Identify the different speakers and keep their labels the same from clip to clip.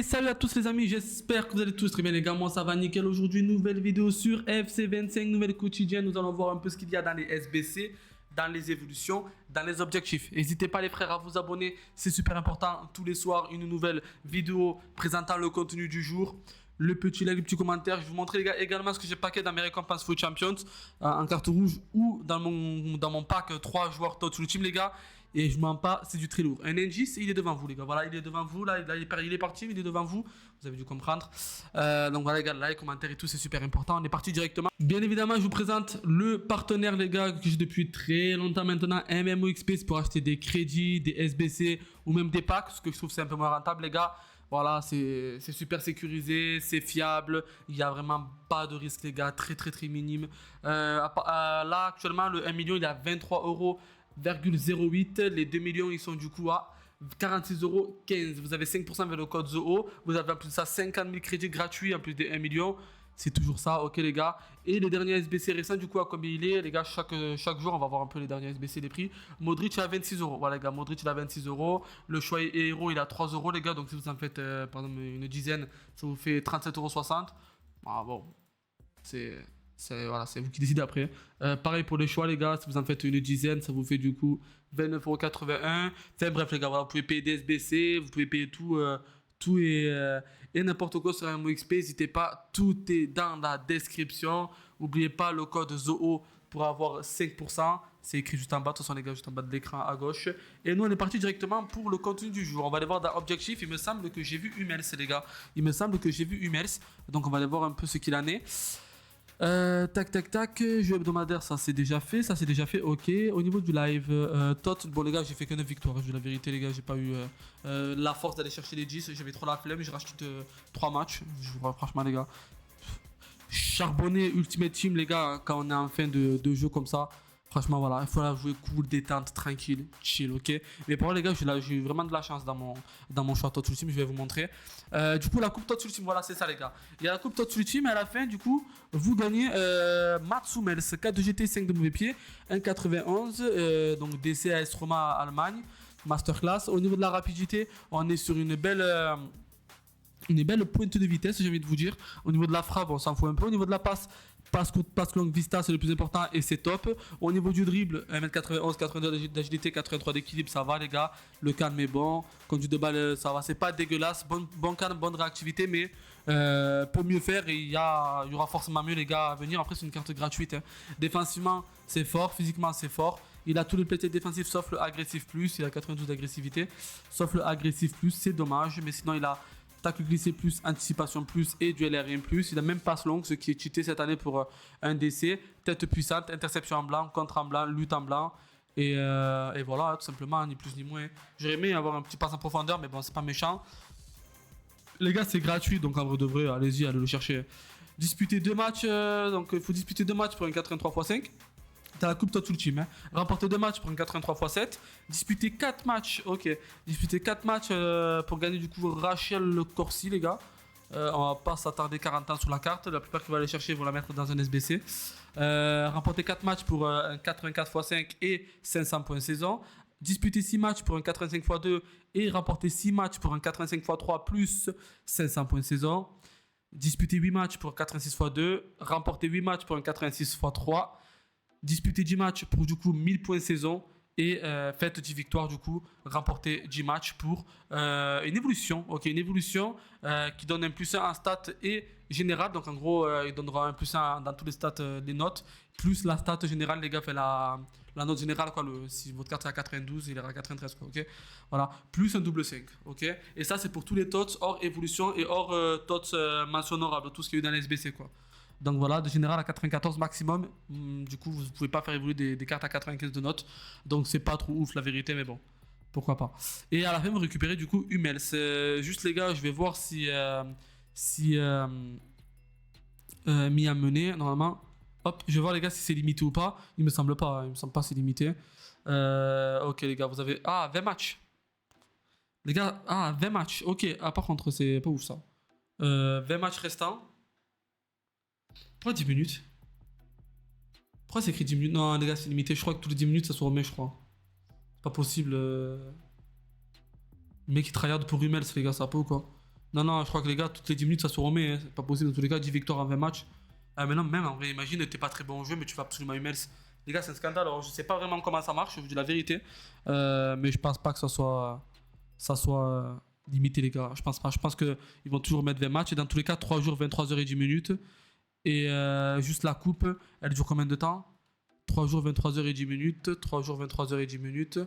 Speaker 1: Salut à tous les amis, j'espère que vous allez tous très bien les gars, moi ça va nickel. Aujourd'hui nouvelle vidéo sur FC25, nouvelle quotidienne. Nous allons voir un peu ce qu'il y a dans les SBC, dans les évolutions, dans les objectifs. N'hésitez pas les frères à vous abonner, c'est super important. Tous les soirs une nouvelle vidéo présentant le contenu du jour. Le petit like, le petit commentaire. Je vais vous montrer les gars également ce que j'ai packé dans mes récompenses Foot Champions en carte rouge ou dans mon pack 3 joueurs TOTS Ultime les gars. Et je mens pas, c'est du très lourd. Un NG, il est devant vous les gars. Voilà, il est devant vous. Là, il est parti, mais il est devant vous. Vous avez dû comprendre. Donc voilà les gars, like, commentaire et tout, c'est super important. On est parti directement. Bien évidemment, je vous présente le partenaire les gars que j'ai depuis très longtemps maintenant. MMOXP, c'est pour acheter des crédits, des SBC ou même des packs. Ce que je trouve c'est un peu moins rentable les gars. Voilà, c'est super sécurisé, c'est fiable, il n'y a vraiment pas de risque les gars, très minime. Là actuellement le 1 million il est à 23,08 €, les 2 millions ils sont du coup à 46,15 €. Vous avez 5% vers le code ZOO, vous avez en plus de ça 50 000 crédits gratuits en plus des 1 million. C'est toujours ça, ok les gars. Et les derniers SBC récents, du coup, à combien il est, les gars, chaque jour, on va voir un peu les derniers SBC, les prix. Modric, il est à 26 €. Voilà, les gars, Modric, il est à 26 €. Le choix héros, il est à 3 €, les gars. Donc, si vous en faites, par exemple, une dizaine, ça vous fait 37,60 €. Ah bon, voilà, c'est vous qui décidez après. Pareil pour les choix, les gars, si vous en faites une dizaine, ça vous fait du coup 29,81 €. Enfin, bref, les gars, voilà, vous pouvez payer des SBC, vous pouvez payer tout et n'importe quoi sur MMOXP, n'hésitez pas, tout est dans la description. N'oubliez pas le code ZOO pour avoir 5%, c'est écrit juste en bas, de toute façon les gars, juste en bas de l'écran à gauche. Et nous on est parti directement pour le contenu du jour. On va aller voir dans Objectif, il me semble que j'ai vu Hummels les gars, il me semble que j'ai vu Hummels, donc on va aller voir un peu ce qu'il en est. Tac, jeu hebdomadaire, ça c'est déjà fait, ok. Au niveau du live, TOTS, bon les gars, j'ai fait que 9 victoires, je dis la vérité les gars, j'ai pas eu la force d'aller chercher les 10, j'avais trop la flemme, j'ai racheté 3 matchs, franchement les gars. Charbonner Ultimate Team les gars, quand on est en fin de jeu comme ça, franchement voilà, il faut la jouer cool, détente, tranquille, chill, ok. Mais pour moi les gars, j'ai eu vraiment de la chance dans mon choix TOTS Ultime, je vais vous montrer. Du coup la coupe TOTS Ultime, voilà c'est ça les gars. Il y a la coupe TOTS Ultime et à la fin du coup, vous gagnez Mats Hummels, 4 de GT, 5 de mauvais pied, 1,91, donc DC AS Roma Allemagne, Masterclass. Au niveau de la rapidité, on est sur une belle pointe de vitesse, j'ai envie de vous dire. Au niveau de la frappe, on s'en fout un peu. Au niveau de la passe longue vista, c'est le plus important et c'est top. Au niveau du dribble, 1m91, 82 d'agilité, 83 d'équilibre, ça va les gars. Le calme est bon. Conduite de balle, ça va. C'est pas dégueulasse. Bon calme, bonne réactivité, mais pour mieux faire, il y aura forcément mieux les gars à venir. Après, c'est une carte gratuite. Hein. Défensivement, c'est fort. Physiquement, c'est fort. Il a tous les playtests défensifs sauf le agressif plus. Il a 92 d'agressivité. Sauf le agressif plus, c'est dommage. Mais sinon, il a tacle glissé plus, anticipation plus et duel aérien plus. Il a même passe longue, ce qui est cheaté cette année pour un DC. Tête puissante, interception en blanc, contre en blanc, lutte en blanc. Et voilà, tout simplement, ni plus ni moins. J'aurais aimé avoir un petit passe en profondeur, mais bon, c'est pas méchant. Les gars, c'est gratuit, donc en vrai de vrai, allez-y, allez le chercher. Disputer 2 matchs, donc il faut disputer 2 matchs pour un 83x5. T'as la coupe TOTS Ultime, hein. Remporter 2 matchs pour un 83x7. Disputer 4 matchs, ok. Disputer 4 matchs pour gagner du coup Rachel Le Corsi, les gars. On va pas s'attarder 40 ans sur la carte. La plupart qui vont aller chercher vont la mettre dans un SBC. Remporter 4 matchs pour un 84x5 et 500 points saison. Disputer 6 matchs pour un 85x2 et remporter 6 matchs pour un 85x3 plus 500 points saison. Disputer 8 matchs pour un 86x2. Remporter 8 matchs pour un 86x3. Disputer 10 matchs pour du coup 1000 points saison et faites 10 victoires du coup, remporter 10 matchs pour une évolution, ok, une évolution qui donne un plus 1 en stats et général, donc en gros il donnera un plus 1 dans tous les stats, les notes, plus la stat générale les gars, fait la note générale quoi, si votre carte est à 92, il est à 93 quoi, ok, voilà, plus un double 5, ok, et ça c'est pour tous les TOTS hors évolution et hors TOTS mention honorable, tout ce qu'il y a eu dans les SBC quoi. Donc voilà, de général à 94 maximum. Du coup, vous ne pouvez pas faire évoluer des cartes à 95 de notes. Donc c'est pas trop ouf la vérité, mais bon, pourquoi pas. Et à la fin, vous récupérez du coup Hummels. Juste les gars, je vais voir si mis à mener normalement. Hop, je vais voir les gars si c'est limité ou pas. Il me semble pas, il me semble pas c'est limité. Ok les gars, vous avez 20 matchs. Les gars, 20 matchs. Ok, par contre c'est pas ouf ça. 20 matchs restants. Pourquoi 10 minutes? Pourquoi c'est écrit 10 minutes? Non, les gars, c'est limité. Je crois que tous les 10 minutes, ça se remet, je crois. C'est pas possible. Le mec, il tryhard pour Hummels, les gars, ça peut ou quoi? Non, non, je crois que les gars, toutes les 10 minutes, ça se remet. Hein. C'est pas possible. Dans tous les cas, 10 victoires en 20 matchs. Ah, mais non, même en vrai, imagine, t'es pas très bon au jeu, mais tu vas absolument humains. Les gars, c'est un scandale. Alors, je sais pas vraiment comment ça marche, je vous dis la vérité. Mais je pense pas que ça soit limité, les gars. Je pense pas. Je pense qu'ils vont toujours mettre 20 matchs. Et dans tous les cas, 3 jours, 23h10 minutes. Et juste la coupe, elle dure combien de temps? 3 jours, 23h10 minutes. 3 jours, 23h10 minutes.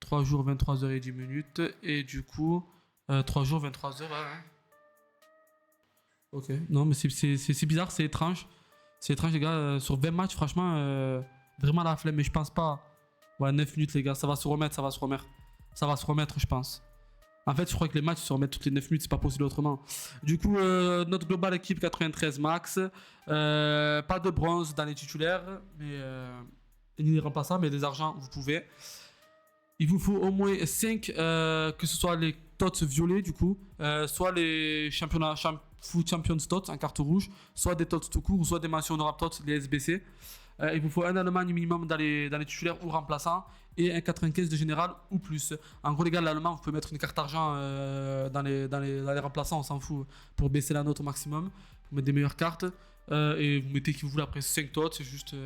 Speaker 1: 3 jours, 23h10 minutes. Et du coup, 3 jours, 23h. Ouais. Ok. Non, mais c'est bizarre, c'est étrange. C'est étrange, les gars. Sur 20 matchs, franchement, vraiment la flemme. Mais je pense pas. Ouais, 9 minutes, les gars. Ça va se remettre, ça va se remettre. Ça va se remettre, je pense. En fait, je crois que les matchs se remettent toutes les 9 minutes, c'est pas possible autrement. Du coup, notre global équipe 93 max. Pas de bronze dans les titulaires, mais ni les remplaçants, mais des argents, vous pouvez. Il vous faut au moins 5, que ce soit les TOTS violets, du coup, soit les championnats Foot Champions TOTS en carte rouge, soit des TOTS tout court, soit des mentions honorables TOTS, les SBC. Il vous faut un Allemagne minimum dans les titulaires ou remplaçants et un 95 de général ou plus. En gros, les gars, l'allemand, vous pouvez mettre une carte argent dans les remplaçants, on s'en fout, pour baisser la note au maximum. Vous mettez des meilleures cartes et vous mettez qui vous voulez après 5 TOTS, c'est juste.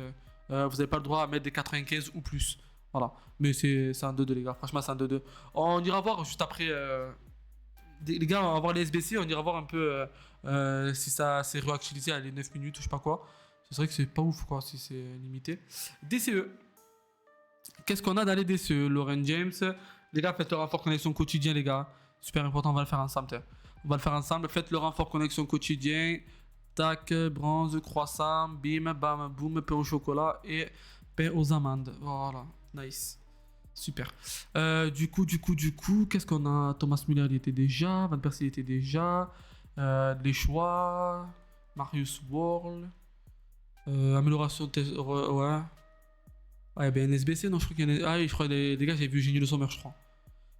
Speaker 1: Vous n'avez pas le droit à mettre des 95 ou plus. Voilà. Mais c'est un 2-2, les gars. Franchement, c'est un 2-2. On ira voir juste après. Les gars, on va voir les SBC. On ira voir un peu si ça s'est réactualisé à les 9 minutes, je sais pas quoi. C'est vrai que c'est pas ouf, quoi, si c'est limité. DCE. Qu'est-ce qu'on a dans les DCE? Lauren James. Les gars, faites le renfort connexion quotidien, les gars. Super important, on va le faire ensemble. Tiens. On va le faire ensemble. Faites le renfort connexion quotidien. Tac, bronze, croissant, bim, bam, boum, pain au chocolat et pain aux amandes. Voilà. Nice. Super. Du coup, qu'est-ce qu'on a? Thomas Müller, il était déjà. Van Persie, il était déjà. Les choix. Marius Worl. Amélioration. Ouais. Ouais, ben NSBC, non, je crois qu'il y en a. Ah oui, je crois, les gars, j'avais vu Eugénie Le Sommer, je crois.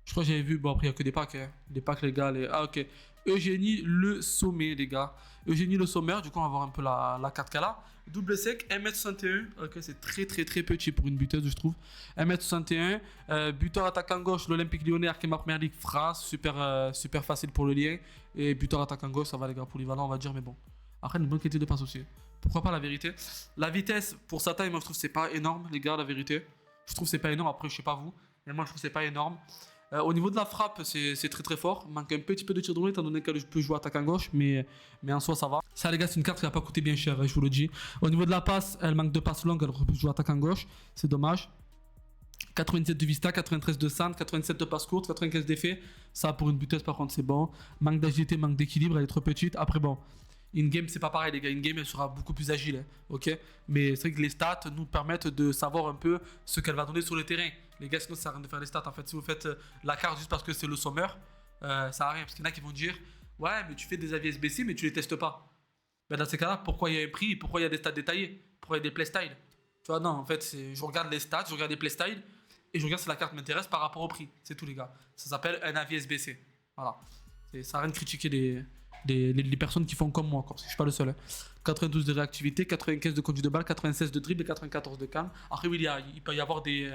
Speaker 1: Je crois que j'avais vu. Bon, après, il n'y a que des packs. Hein. Des packs, les gars. Ah, ok. Eugénie Le Sommet, les gars. Eugénie Le Sommer, du coup, on va voir un peu la carte qu'elle a. Double sec, 1m61. Ok, c'est très, très, très petit pour une buteuse, je trouve. 1m61. Buteur attaquant gauche, l'Olympique Lyonnais, Arkema Première Ligue, France. Super facile pour le lien. Et buteur attaquant gauche, ça va, les gars, polyvalent, on va dire, mais bon. Après, une bonne qualité de passe aussi. Pourquoi pas la vérité? La vitesse, pour sa taille, moi, je trouve que c'est pas énorme, les gars, la vérité. Je trouve que c'est pas énorme. Après, je sais pas vous. Mais moi, je trouve que c'est pas énorme. Au niveau de la frappe, c'est très très fort. Il manque un petit peu de tir de loin étant donné qu'elle peut jouer attaquant gauche, mais en soi ça va. Ça les gars, c'est une carte qui va pas coûter bien cher, je vous le dis. Au niveau de la passe, elle manque de passe longue, elle peut jouer attaquant gauche, c'est dommage. 97 de vista, 93 de centre, 87 de passe courte, 95 d'effet. Ça pour une buteuse par contre c'est bon. Manque d'agilité, manque d'équilibre, elle est trop petite. Après bon, in-game c'est pas pareil les gars, in-game elle sera beaucoup plus agile, hein, ok. Mais c'est vrai que les stats nous permettent de savoir un peu ce qu'elle va donner sur le terrain. Les gars, sinon ça sert à rien de faire les stats en fait. Si vous faites la carte juste parce que c'est le Sommer, ça sert à rien. Parce qu'il y en a qui vont dire ouais, mais tu fais des avis SBC, mais tu les testes pas. Ben dans ces cas-là, pourquoi il y a un prix? Pourquoi il y a des stats détaillés? Pourquoi il y a des playstyles? Tu vois, non, en fait, je regarde les stats, je regarde les playstyles et je regarde si la carte m'intéresse par rapport au prix. C'est tout, les gars. Ça s'appelle un avis SBC. Voilà. Ça sert à rien de critiquer les personnes qui font comme moi, parce que je suis pas le seul. Hein. 92 de réactivité, 95 de conduite de balle, 96 de dribble et 94 de calme. Après, oui, il peut y avoir des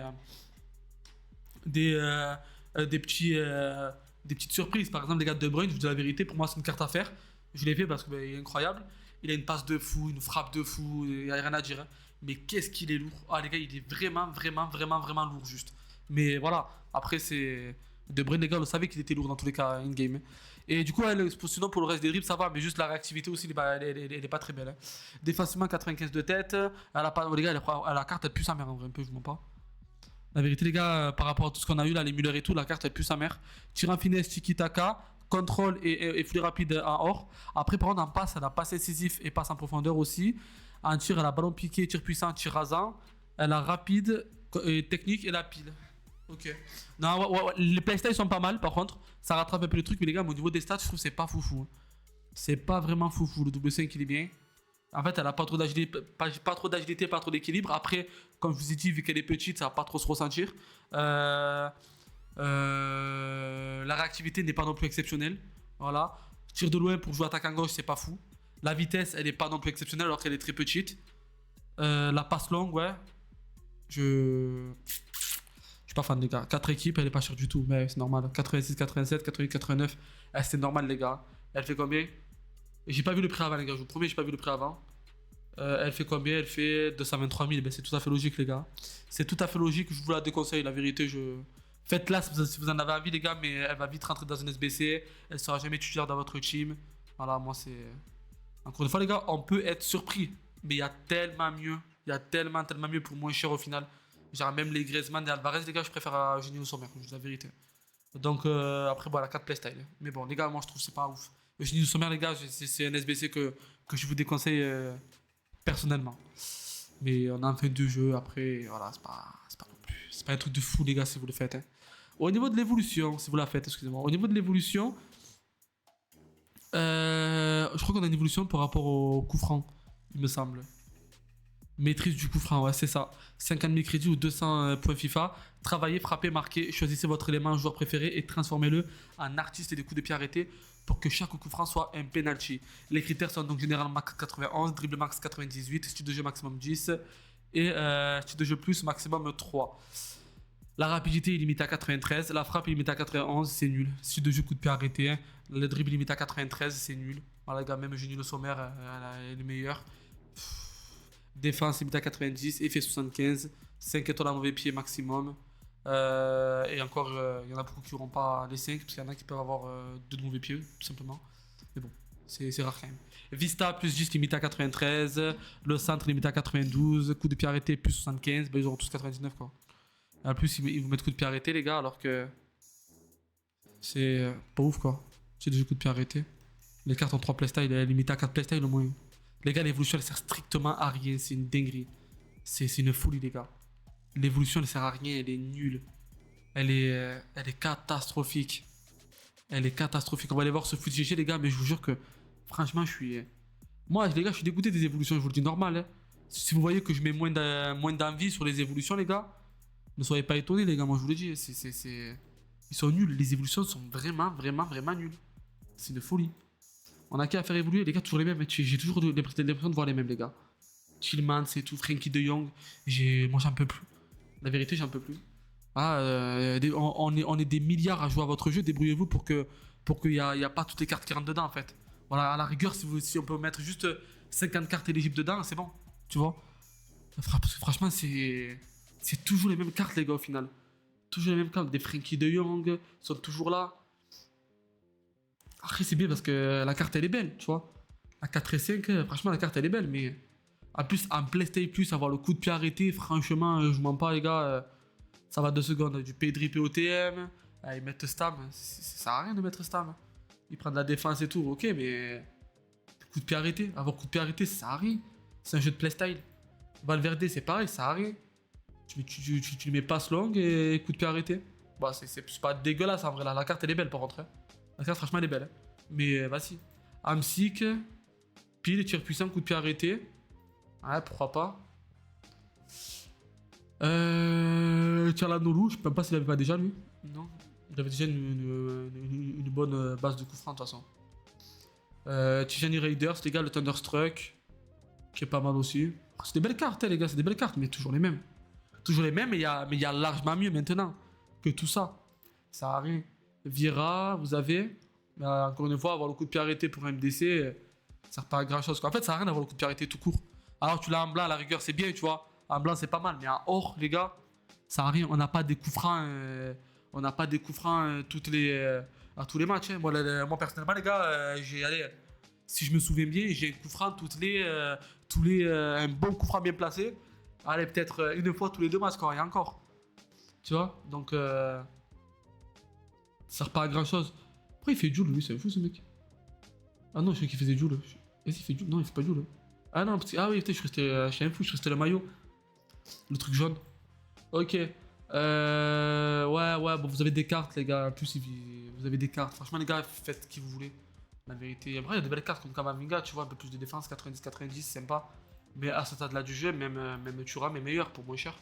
Speaker 1: petites surprises. Par exemple, les gars de Bruyne, je vous dis la vérité, pour moi, c'est une carte à faire. Je l'ai fait parce qu'il est incroyable. Il a une passe de fou, une frappe de fou, il n'y a rien à dire. Hein. Mais qu'est-ce qu'il est lourd. Ah, les gars, il est vraiment, vraiment, vraiment, vraiment lourd, juste. Mais voilà, après, c'est. De Bruyne, les gars, on savait qu'il était lourd dans tous les cas in-game. Hein. Et du coup, sinon, pour le reste des dribbles, ça va, mais juste la réactivité aussi, elle est pas très belle. Hein. Défacement 95 de tête. Elle a pas, les gars, la carte, elle pue sa mère, en vrai, un peu, je vous mens pas. La vérité, les gars, par rapport à tout ce qu'on a eu là, les Müller et tout, la carte elle pue sa mère. Tir en finesse, tiki-taka, contrôle et flux rapide en or. Après, par contre, en passe, elle a passe incisif et passe en profondeur aussi. En tir, elle a ballon piqué, tir puissant, tir rasant. Elle a rapide, et technique et la pile. Ok. Non, ouais, les playstyles sont pas mal, par contre. Ça rattrape un peu le truc, mais les gars, au niveau des stats, je trouve que c'est pas foufou. Hein. C'est pas vraiment foufou. Le double 5, il est bien. En fait, elle a pas trop d'agilité, pas trop d'agilité, pas trop d'équilibre. Après, comme je vous ai dit, vu qu'elle est petite, ça va pas trop se ressentir. La réactivité n'est pas non plus exceptionnelle. Voilà. Tir de loin pour jouer attaquant gauche, c'est pas fou. La vitesse, elle est pas non plus exceptionnelle alors qu'elle est très petite. La passe longue, ouais. Je suis pas fan des gars. 4 équipes, elle est pas chère du tout, mais c'est normal. 86, 87, 88, 89. C'est normal, les gars. Elle fait combien? J'ai pas vu le prix avant, les gars. Je vous promets, j'ai pas vu le prix avant. Elle fait combien? Elle fait 223 000. Ben, c'est tout à fait logique, les gars. C'est tout à fait logique. Je vous la déconseille, la vérité. Faites-la si vous en avez envie, les gars. Mais elle va vite rentrer dans une SBC. Elle sera jamais titulaire dans votre team. Voilà, moi, c'est. Encore une fois, les gars, on peut être surpris. Mais il y a tellement mieux. Il y a tellement mieux pour moins cher au final. Genre, même les Griezmann et Alvarez, les gars, je préfère à Eugénie Sommer. Je vous dis la vérité. Donc, après, bon, elle a 4 playstyle. Mais bon, les gars, moi, je trouve que c'est pas ouf. Eugénie Sommer, les gars, c'est un SBC que je vous déconseille personnellement. Mais on a en fin de jeu, après, voilà, c'est pas non plus. C'est pas un truc de fou, les gars, si vous le faites. Hein. Au niveau de l'évolution, si vous la faites, excusez-moi. Au niveau de l'évolution, je crois qu'on a une évolution par rapport au coup franc, il me semble. Maîtrise du coup franc, ouais, c'est ça. 50 000 crédits ou 200 points FIFA. Travaillez, frappez, marquez, choisissez votre élément, joueur préféré et transformez-le en artiste et des coups de pied arrêtés pour que chaque coup franc soit un penalty. Les critères sont donc général max 91, dribble max 98, style de jeu maximum 10 et style de jeu plus maximum 3. La rapidité est limitée à 93, la frappe est limitée à 91, c'est nul. Style de jeu coup de pied arrêté, hein. Le dribble est limité à 93, c'est nul. Voilà, les gars, même Génie Le Sommer, elle est le meilleur. Défense limitée à 90, effet 75, 5 étoiles à mauvais pied maximum. Et encore, il y en a beaucoup qui n'auront pas les 5, parce qu'il y en a qui peuvent avoir 2 de mauvais pieds, tout simplement. Mais bon, c'est rare quand même. Vista plus 10 limité à 93, le centre limité à 92, coup de pied arrêté plus 75, bah, ils auront tous 99 quoi. En plus, ils vous mettent coup de pied arrêté, les gars, alors que c'est pas ouf quoi. C'est des jeux coup de pied arrêté. Les cartes en 3 playstyle, elle est limitée à 4 playstyle au moins. Les gars, l'évolution elle sert strictement à rien, c'est une dinguerie. C'est une folie, les gars. L'évolution elle sert à rien, elle est nulle. Elle est catastrophique. Elle est catastrophique. On va aller voir ce foot GG, les gars, mais je vous jure que franchement, je suis. Moi, les gars, je suis dégoûté des évolutions, je vous le dis normal. Hein. Si vous voyez que je mets moins d'envie sur les évolutions, les gars, ne soyez pas étonnés, les gars, moi je vous le dis. Ils sont nuls, les évolutions sont vraiment nulles. C'est une folie. On a qu'à faire évoluer, les gars, toujours les mêmes. J'ai toujours l'impression de voir les mêmes, les gars. Tillman, c'est tout, Frankie de Jong. Moi, j'en peux plus. La vérité, j'en peux plus. Ah, on est des milliards à jouer à votre jeu. Débrouillez-vous pour qu'il n'y a pas toutes les cartes qui rentrent dedans, en fait. Voilà, à la rigueur, si on peut mettre juste 50 cartes éligibles dedans, c'est bon. Tu vois? Parce que franchement, c'est toujours les mêmes cartes, les gars, au final. Toujours les mêmes cartes. Des Frankie de Jong sont toujours là. Après, c'est bien parce que la carte, elle est belle, tu vois. La 4 et 5, franchement, la carte, elle est belle, mais... En plus, en PlayStation Plus, avoir le coup de pied arrêté, franchement, je mens pas, les gars. Ça va 2 secondes. Du Pedri POTM, ils mettent Stam. Ça sert à rien de mettre Stam. Ils prennent de la défense et tout, ok, mais... Coup de pied arrêté. Avoir coup de pied arrêté, ça sert à rien. C'est un jeu de playstyle. Valverde, c'est pareil, ça sert à rien. Tu mets passe longue et coup de pied arrêté. Bah, c'est pas dégueulasse en vrai, là. La carte, elle est belle, par contre. Hein. La carte, franchement, elle est belle. Hein. Mais vas-y. Amsic, pile, tir puissant, coup de pied arrêté. Ouais, pourquoi pas. Tchalanoglu, je sais même pas s'il avait pas déjà lui. Non. Il avait déjà une bonne base de coup franc de toute façon. Tijani Raiders, les gars, le Thunderstruck, qui est pas mal aussi. C'est des belles cartes, hein, les gars, c'est des belles cartes, mais toujours les mêmes. Toujours les mêmes, mais il y a largement mieux maintenant que tout ça. Ça a rien. Vira, vous avez. Mais encore une fois, avoir le coup de pied arrêté pour un MDC, ça sert pas à grand chose. En fait, ça n'a rien d'avoir le coup de pied arrêté tout court. Alors, tu l'as en blanc, à la rigueur, c'est bien, tu vois. En blanc, c'est pas mal. Mais en or, les gars, ça n'a rien. On n'a pas des coups francs. On n'a pas des coups francs à tous les matchs. Hein. Moi, personnellement, les gars, si je me souviens bien, j'ai un coup franc un bon coup franc bien placé. Allez, peut-être une fois tous les 2 matchs, quoi. Et encore. Tu vois. Donc, ça sert pas à grand chose. Pourquoi il fait Joule, lui? C'est fou, ce mec. Ah non, je sais qu'il faisait Joule. Est-ce qu'il fait Joule? Non, il fait pas Joule. Ah non, ah oui, putain, je suis un fou, je restais le maillot. Le truc jaune. Ok. Ouais, bon, vous avez des cartes, les gars. En plus, vous avez des cartes. Franchement, les gars, faites ce que vous voulez. La vérité. Après, il y a de belles cartes comme Kamavinga, tu vois, un peu plus de défense, 90-90, sympa. Mais à ce stade-là du jeu, même Thuram est meilleur pour moins cher.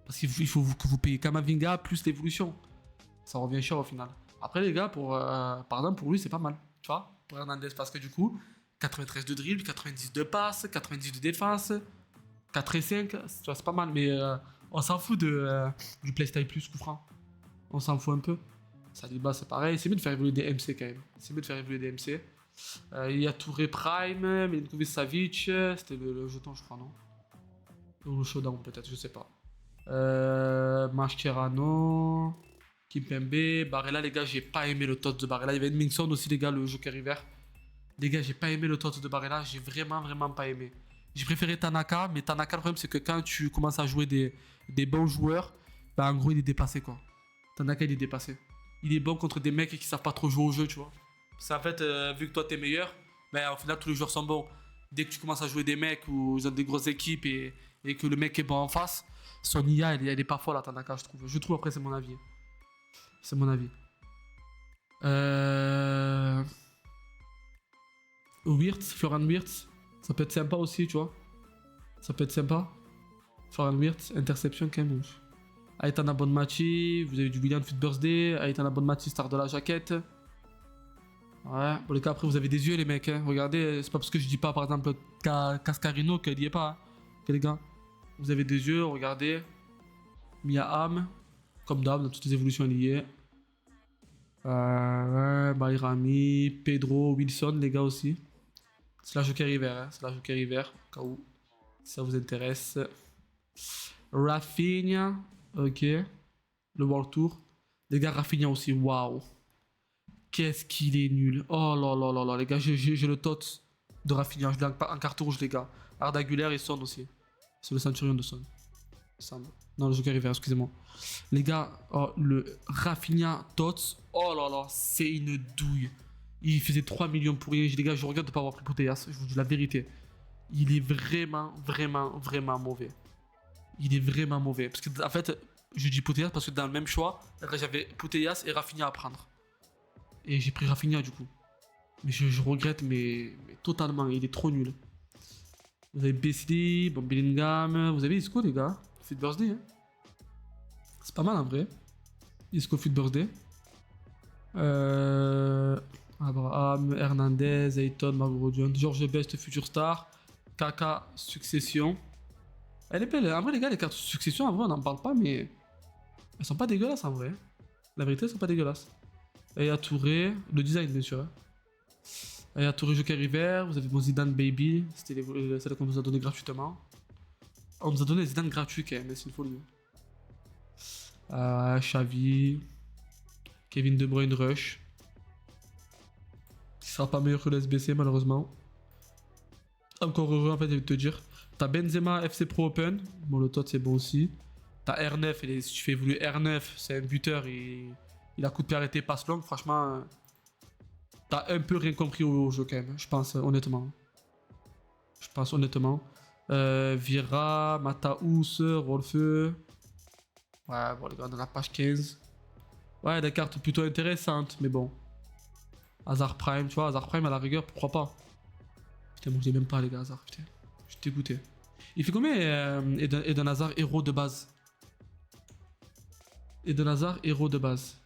Speaker 1: Parce qu'il faut que vous payiez Kamavinga plus l'évolution. Ça revient cher au final. Après, les gars, par exemple, pour lui, c'est pas mal. Tu vois, pour Hernandez, parce que du coup, 93 de dribble, 90 de passe, 90 de défense, 4 et 5, tu vois, c'est pas mal. Mais on s'en fout du playstyle plus coup franc. On s'en fout un peu. Saliba, c'est pareil. C'est mieux de faire évoluer des MC quand même. C'est mieux de faire évoluer des MC. Il y a Touré Prime, Milinkovic Savic. C'était le jeton, je crois, non? Ou le showdown, peut-être, je sais pas. Mascherano. Kimpembe. Barella, les gars, j'ai pas aimé le tot de Barella. Il y avait Edmingson aussi, les gars, le joker hiver. Les gars, j'ai pas aimé le tot de Barella. J'ai vraiment pas aimé. J'ai préféré Tanaka, mais Tanaka, le problème, c'est que quand tu commences à jouer des bons joueurs, bah, en gros, il est dépassé, quoi. Tanaka, il est dépassé. Il est bon contre des mecs qui savent pas trop jouer au jeu, tu vois. C'est en fait, vu que toi, t'es meilleur, bah, au final, tous les joueurs sont bons. Dès que tu commences à jouer des mecs où ils ont des grosses équipes et que le mec est bon en face, son IA, elle est pas folle, à Tanaka, je trouve. Je trouve, après, c'est mon avis. C'est mon avis. Wirtz, Florian Wirtz, ça peut être sympa aussi, tu vois. Ça peut être sympa. Florian Wirtz, interception quand même. Aitana Bonmati, vous avez du William Fit Birthday. Aitana Bonmati, star de la jaquette. Ouais, bon les gars, après vous avez des yeux les mecs, hein. Regardez, c'est pas parce que je dis pas par exemple Cascarino qu'elle y est pas, hein. Ok les gars, vous avez des yeux, regardez. Mia Ham, comme d'hab, dans toutes les évolutions liées. Bayrami, Pedro, Wilson, les gars aussi. C'est la Joker hiver, hein. C'est la Joker hiver, au cas où ça vous intéresse. Rafinha, ok. Le World Tour. Les gars, Rafinha aussi, waouh. Qu'est-ce qu'il est nul. Oh là là là là, les gars, j'ai le tot de Rafinha. Je l'ai en carte rouge, les gars. Arda Güler et Son aussi. C'est le Centurion de Son. Non, le Joker hiver, excusez-moi. Les gars, oh, le Rafinha Tots, oh là là, c'est une douille. Il faisait 3 millions pour rien. Les gars, je regrette de ne pas avoir pris Putellas. Je vous dis la vérité. Il est vraiment mauvais. Il est vraiment mauvais. Parce que, en fait, je dis Putellas parce que dans le même choix, j'avais Putellas et Rafinha à prendre. Et j'ai pris Rafinha du coup. Mais je regrette, mais totalement. Il est trop nul. Vous avez Beasley, bon, Bellingham. Vous avez Isco, les gars. Fit Birthday. Hein. C'est pas mal en vrai. Isco Fit Birthday. Abraham, Hernandez, Ayton, Margot John, George Best, Future Star. Kaka, Succession. Elle est belle. En vrai, les gars, les cartes Succession, en vrai, on n'en parle pas, mais elles sont pas dégueulasses en vrai. La vérité, elles sont pas dégueulasses. Et à Touré, le design bien sûr. Hein. Et à Touré Joker Hiver, vous avez mon Zidane Baby, c'était celle qu'on nous a donné gratuitement. On nous a donné Zidane gratuit quand même, c'est une folie. Xavi, Kevin De Bruyne Rush. Qui sera pas meilleur que le SBC malheureusement. Encore heureux en fait, je vais te dire. T'as Benzema FC Pro Open, bon le tot c'est bon aussi. T'as R9, et si tu fais évoluer R9, c'est un buteur et il a coup de pied arrêté, passe longue, franchement. T'as un peu rien compris au jeu quand même, je pense honnêtement. Vira, Mataous, Rolfeu. Ouais, bon les gars, dans la page 15. Ouais, des cartes plutôt intéressantes, mais bon. Hazard Prime, tu vois, Hazard Prime à la rigueur, pourquoi pas. Putain, moi je l'ai même pas les gars, Hazard, putain. Je suis dégoûté. Il fait combien Eden Hazard héros de base? Eden Hazard héros de base.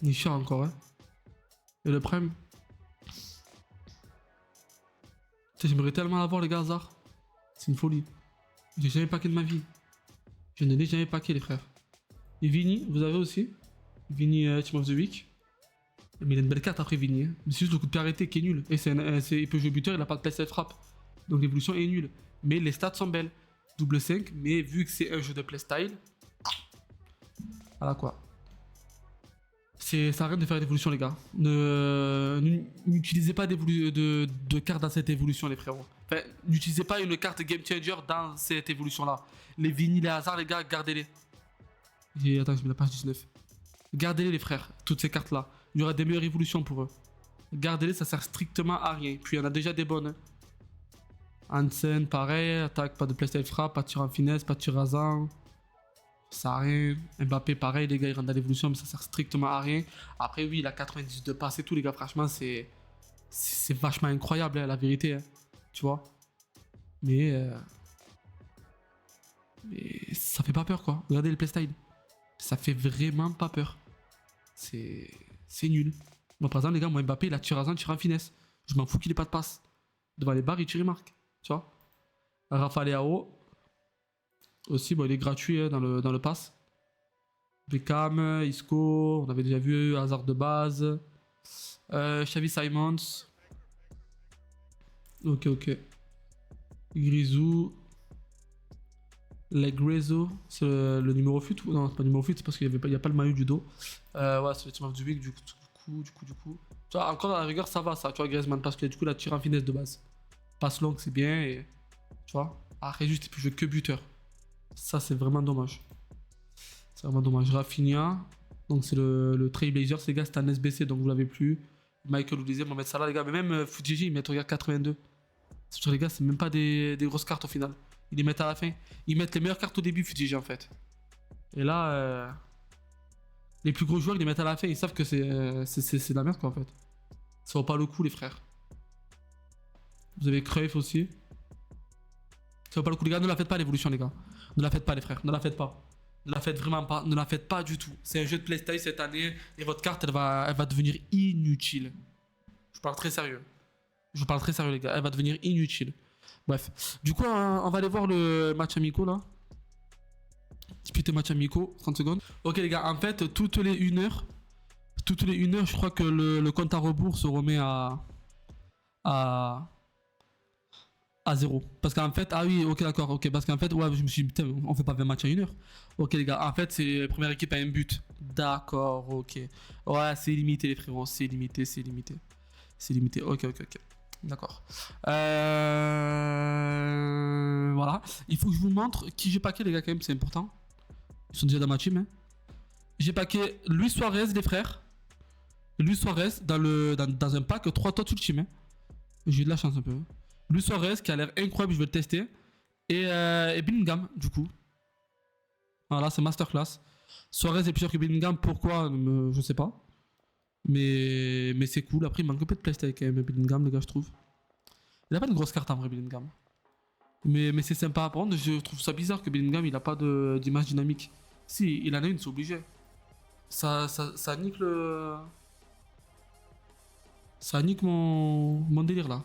Speaker 1: Il est cher encore, hein. Et le prime. J'aimerais tellement l'avoir, les gars, Hazard. C'est une folie. J'ai jamais paqué de ma vie. Je ne l'ai jamais paqué, les frères. Et Vini, vous avez aussi. Vini Team of the Week. Mais il a une belle carte après Vini. Hein. Mais c'est juste le coup de pied arrêté qui est nul. Et il peut jouer buteur, il a pas de playstyle frappe. Donc l'évolution est nulle. Mais les stats sont belles. Double 5, mais vu que c'est un jeu de playstyle. Voilà quoi. Ça sert à rien de faire l'évolution, les gars. N'utilisez pas de cartes dans cette évolution, les frérots. Enfin, n'utilisez pas une carte game changer dans cette évolution-là. Les Vini, les hasards, les gars, gardez-les. Attends, je mets la page 19. Gardez-les, les frères, toutes ces cartes-là. Il y aura des meilleures évolutions pour eux. Gardez-les, ça sert strictement à rien. Puis il y en a déjà des bonnes. Hansen, pareil. Attaque, pas de playstyle frappe, pas de tir en finesse, pas de tir rasant. Ça sert à rien. Mbappé, pareil, les gars, il rentre dans l'évolution, mais ça sert strictement à rien. Après, oui, il a 90 de passe et tout, les gars, franchement, c'est vachement incroyable, hein, la vérité. Hein, tu vois. Mais ça fait pas peur, quoi. Regardez le playstyle. Ça fait vraiment pas peur. C'est nul. Moi, par exemple, les gars, moi, Mbappé, il a tir rasant, tir en finesse. Je m'en fous qu'il ait pas de passe. Devant les barres, il tire, il marque. Tu vois. Rafa Leao. Aussi, bon, il est gratuit hein, dans le pass. Beckham, Isco, on avait déjà vu Hazard de base. Xavi Simons. Ok, ok. Grisou. Legrezo, c'est le numéro fut ou non, c'est pas le numéro fut, c'est parce qu'il n'y a pas le maillot du dos. Ouais, c'est le team of the week, du coup. Tu vois, encore à la rigueur, ça va, ça, tu vois, Griezmann, parce que du coup, la tire en finesse de base. Passe longue, c'est bien, et tu vois. Après, juste, il peut jouer que buteur. Ça, c'est vraiment dommage. C'est vraiment dommage. Rafinha, donc c'est le Trailblazers, les gars, c'est un SBC, donc vous l'avez plus. Michael, vous disiez, on va mettre ça là, les gars, mais même Fujiji, ils mettent, regarde, 82. Sur les gars, c'est même pas des grosses cartes au final. Ils les mettent à la fin. Ils mettent les meilleures cartes au début, Fujiji, en fait. Et là, les plus gros joueurs, ils les mettent à la fin. Ils savent que c'est de la merde, quoi, en fait. Ça vaut pas le coup, les frères. Vous avez Cruyff aussi. Ça vaut pas le coup, les gars. Ne la faites pas, l'évolution, les gars. Ne la faites pas, les frères. Ne la faites pas. Ne la faites vraiment pas. Ne la faites pas du tout. C'est un jeu de PlayStation cette année. Et votre carte, elle va devenir inutile. Je parle très sérieux. Je parle très sérieux, les gars. Elle va devenir inutile. Bref. Du coup, on va aller voir le match amicaux, là. Petit match amicaux, 30 secondes. Ok, les gars, en fait, toutes les 1 heure, je crois que le compte à rebours se remet à, à 0. Parce qu'en fait, ah oui, ok, d'accord, ok, parce qu'en fait, ouais, je me suis dit, putain, on fait pas 20 matchs à 1 heure. Ok, les gars, en fait, c'est la première équipe à un but. D'accord, ok. Ouais, c'est limité, les frérots, c'est limité. C'est limité, ok. D'accord. Voilà. Il faut que je vous montre qui j'ai packé, les gars, quand même, c'est important. Ils sont déjà dans ma team. Hein. J'ai packé Luis Suarez, les frères. Luis Suarez dans un pack 3 tots ultime. Hein. J'ai eu de la chance un peu. Hein. Luis Suarez qui a l'air incroyable, je vais le tester. Et Bellingham, du coup. Voilà, c'est masterclass. Suarez est plus cher que Bellingham, pourquoi je sais pas. Mais c'est cool. Après, il manque un peu de playstyle quand même, Bellingham, les gars, je trouve. Il a pas de grosse carte en vrai, Bellingham. Mais c'est sympa à prendre. Je trouve ça bizarre que Bellingham, il a pas d'image dynamique. Si, il en a une, c'est obligé. Ça nique le. Ça nique mon délire là.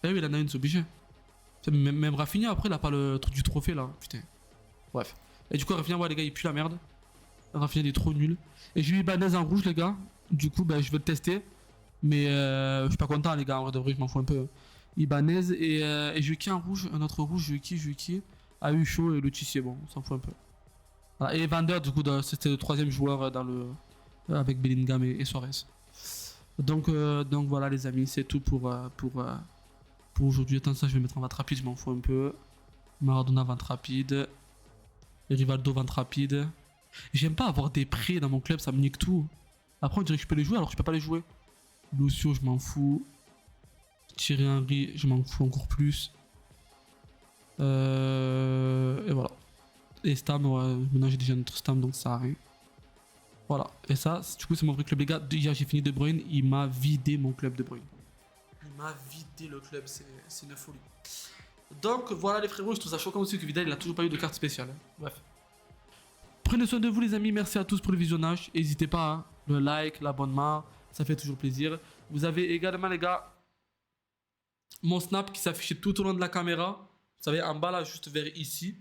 Speaker 1: Eh oui, il en a une, c'est obligé. Même Rafinha, après, il a pas le truc du trophée là. Putain. Bref. Et du coup, Rafinha, ouais, les gars, il pue la merde. Rafinha, il est trop nul. Et j'ai mis Ibanez en rouge, les gars. Du coup, ben, je vais le tester. Mais je suis pas content, les gars. En vrai de vrai, je m'en fous un peu. Ibanez. Et je vais qui en rouge? Un autre rouge, je vais qui Ah, Ucho et le Tissier, bon, on s'en fout un peu. Voilà. Et Vander, du coup, c'était le 3ème joueur dans le, avec Bellingham et Suarez. Donc voilà, les amis, c'est tout pour aujourd'hui. Attends, ça, je vais mettre en vente rapide, je m'en fous un peu. Maradona, vente rapide. Rivaldo, vente rapide. J'aime pas avoir des prêts dans mon club, ça me nique tout. Après, on dirait que je peux les jouer alors que je peux pas les jouer. Lucio, je m'en fous. Thierry Henry, je m'en fous encore plus. Et voilà. Et Stam, ouais, maintenant j'ai déjà notre Stam, donc ça a rien. Voilà. Et ça, du coup, c'est mon vrai club, les gars. Hier, j'ai fini De Bruyne. Il m'a vidé mon club De Bruyne. Il m'a vidé le club, c'est une folie. Donc voilà, les frérots, je trouve ça choquant aussi que Vidal, il a toujours pas eu de carte spéciale. Hein. Bref. Prenez soin de vous, les amis. Merci à tous pour le visionnage. N'hésitez pas, hein, le like, l'abonnement, ça fait toujours plaisir. Vous avez également, les gars, mon snap qui s'affiche tout au long de la caméra. Vous savez, en bas là, juste vers ici.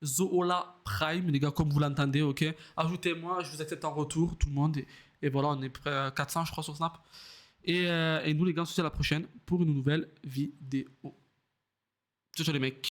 Speaker 1: Zoola Prime, les gars, comme vous l'entendez, ok. Ajoutez-moi, je vous accepte en retour, tout le monde. Et voilà, on est près à 400, je crois, sur Snap. Et nous, les gars, on se dit à la prochaine pour une nouvelle vidéo. Ciao, ciao, les mecs.